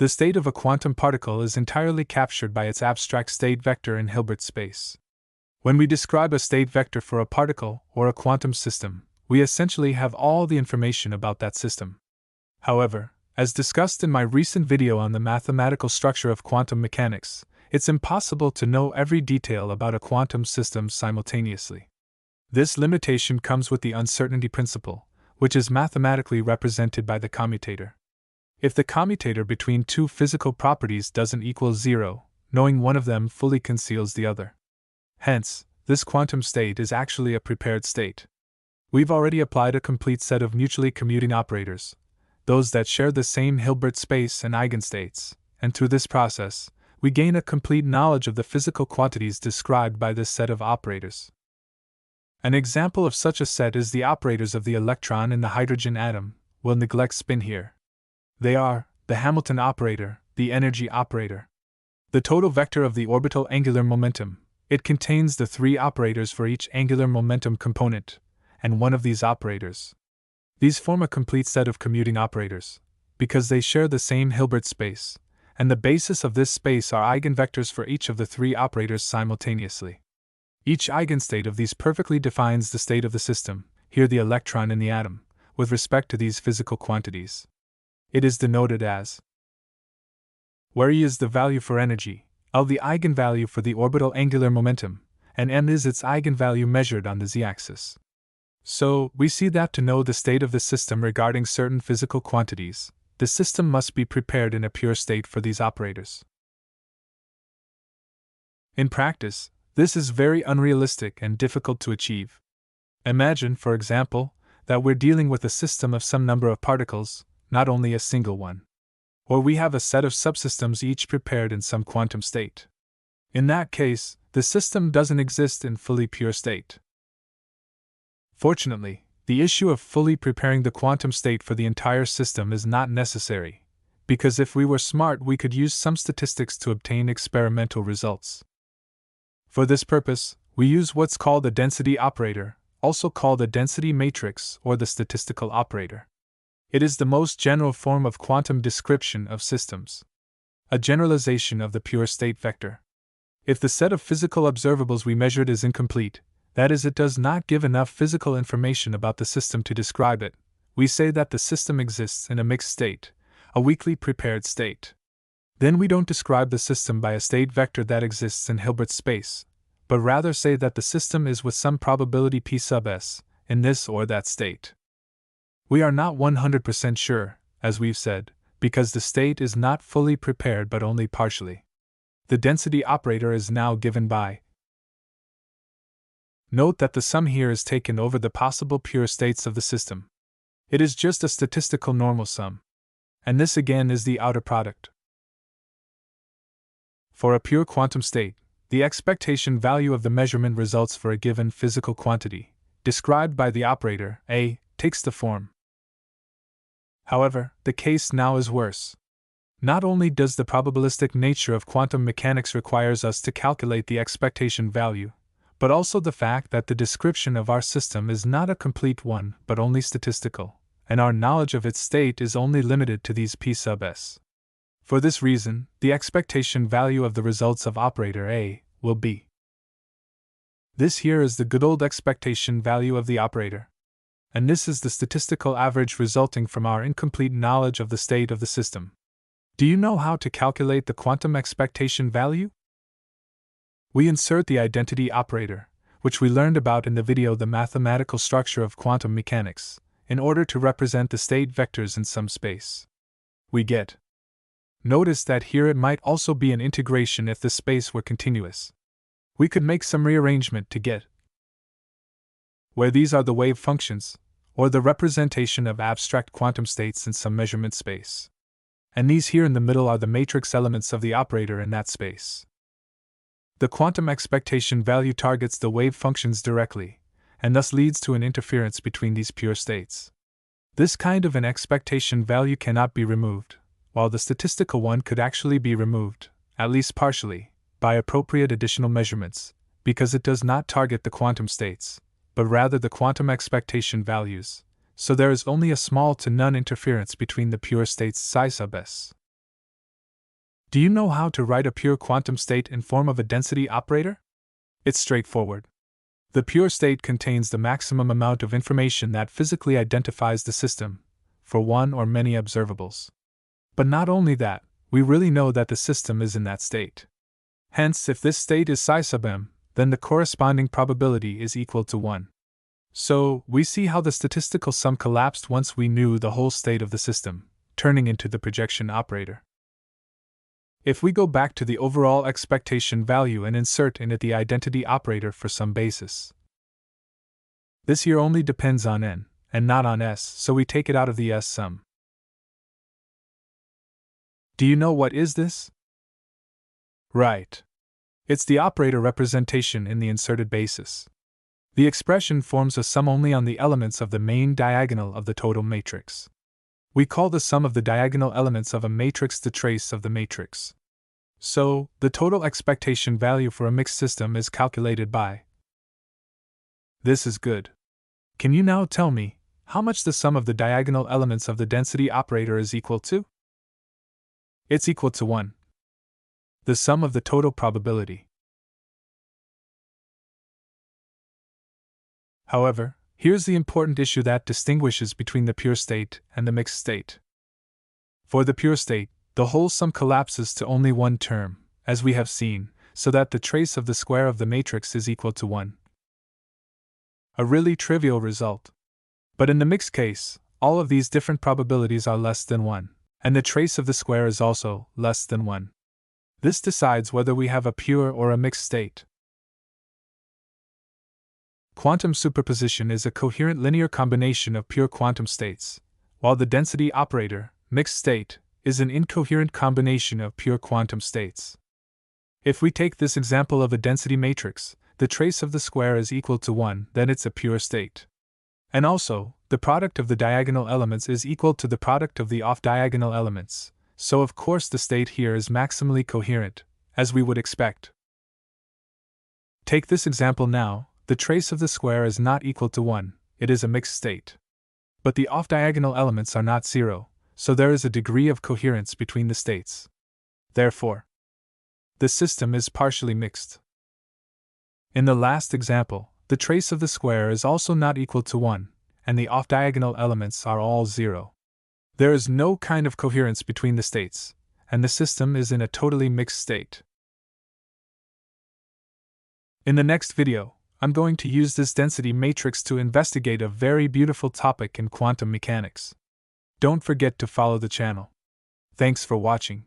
The state of a quantum particle is entirely captured by its abstract state vector in Hilbert space. When we describe a state vector for a particle or a quantum system, we essentially have all the information about that system. However, as discussed in my recent video on the mathematical structure of quantum mechanics, it's impossible to know every detail about a quantum system simultaneously. This limitation comes with the uncertainty principle, which is mathematically represented by the commutator. If the commutator between two physical properties doesn't equal zero, knowing one of them fully conceals the other. Hence, this quantum state is actually a prepared state. We've already applied a complete set of mutually commuting operators, those that share the same Hilbert space and eigenstates, and through this process, we gain a complete knowledge of the physical quantities described by this set of operators. An example of such a set is the operators of the electron in the hydrogen atom. We'll neglect spin here. They are the Hamilton operator, the energy operator, the total vector of the orbital angular momentum. It contains the three operators for each angular momentum component, and one of these operators. These form a complete set of commuting operators, because they share the same Hilbert space, and the basis of this space are eigenvectors for each of the three operators simultaneously. Each eigenstate of these perfectly defines the state of the system, here the electron in the atom, with respect to these physical quantities. It is denoted as, where E is the value for energy, L the eigenvalue for the orbital angular momentum, and m is its eigenvalue measured on the z-axis. So, we see that to know the state of the system regarding certain physical quantities, the system must be prepared in a pure state for these operators. In practice, this is very unrealistic and difficult to achieve. Imagine, for example, that we're dealing with a system of some number of particles, not only a single one. Or we have a set of subsystems each prepared in some quantum state. In that case, the system doesn't exist in fully pure state. Fortunately, the issue of fully preparing the quantum state for the entire system is not necessary, because if we were smart we could use some statistics to obtain experimental results. For this purpose, we use what's called a density operator, also called a density matrix or the statistical operator. It is the most general form of quantum description of systems, a generalization of the pure state vector. If the set of physical observables we measured is incomplete, that is, it does not give enough physical information about the system to describe it, we say that the system exists in a mixed state, a weakly prepared state. Then we don't describe the system by a state vector that exists in Hilbert space, but rather say that the system is with some probability p sub s, in this or that state. We are not 100% sure, as we've said, because the state is not fully prepared but only partially. The density operator is now given by. Note that the sum here is taken over the possible pure states of the system. It is just a statistical normal sum. And this again is the outer product. For a pure quantum state, the expectation value of the measurement results for a given physical quantity, described by the operator, A, takes the form. However, the case now is worse. Not only does the probabilistic nature of quantum mechanics requires us to calculate the expectation value, but also the fact that the description of our system is not a complete one but only statistical, and our knowledge of its state is only limited to these p sub s. For this reason, the expectation value of the results of operator A will be. This here is the good old expectation value of the operator. And this is the statistical average resulting from our incomplete knowledge of the state of the system. Do you know how to calculate the quantum expectation value? We insert the identity operator, which we learned about in the video The Mathematical Structure of Quantum Mechanics, in order to represent the state vectors in some space. We get. Notice that here it might also be an integration if the space were continuous. We could make some rearrangement to get where these are the wave functions, or the representation of abstract quantum states in some measurement space. And these here in the middle are the matrix elements of the operator in that space. The quantum expectation value targets the wave functions directly, and thus leads to an interference between these pure states. This kind of an expectation value cannot be removed, while the statistical one could actually be removed, at least partially, by appropriate additional measurements, because it does not target the quantum states, but rather the quantum expectation values, so there is only a small to none interference between the pure states psi sub s. Do you know how to write a pure quantum state in form of a density operator? It's straightforward. The pure state contains the maximum amount of information that physically identifies the system, for one or many observables. But not only that, we really know that the system is in that state. Hence, if this state is psi sub m, then the corresponding probability is equal to 1. So, we see how the statistical sum collapsed once we knew the whole state of the system, turning into the projection operator. If we go back to the overall expectation value and insert in it the identity operator for some basis. This here only depends on n, and not on s, so we take it out of the s sum. Do you know what is this? Right. It's the operator representation in the inserted basis. The expression forms a sum only on the elements of the main diagonal of the total matrix. We call the sum of the diagonal elements of a matrix the trace of the matrix. So, the total expectation value for a mixed system is calculated by. This is good. Can you now tell me how much the sum of the diagonal elements of the density operator is equal to? It's equal to 1. The sum of the total probability. However, here's the important issue that distinguishes between the pure state and the mixed state. For the pure state, the whole sum collapses to only one term, as we have seen, so that the trace of the square of the matrix is equal to 1. A really trivial result. But in the mixed case, all of these different probabilities are less than 1, and the trace of the square is also less than 1. This decides whether we have a pure or a mixed state. Quantum superposition is a coherent linear combination of pure quantum states, while the density operator, mixed state, is an incoherent combination of pure quantum states. If we take this example of a density matrix, the trace of the square is equal to 1, then it's a pure state. And also, the product of the diagonal elements is equal to the product of the off-diagonal elements, so of course the state here is maximally coherent, as we would expect. Take this example now. The trace of the square is not equal to 1, it is a mixed state. But the off-diagonal elements are not 0, so there is a degree of coherence between the states. Therefore, the system is partially mixed. In the last example, the trace of the square is also not equal to 1, and the off-diagonal elements are all 0. There is no kind of coherence between the states, and the system is in a totally mixed state. In the next video, I'm going to use this density matrix to investigate a very beautiful topic in quantum mechanics. Don't forget to follow the channel. Thanks for watching.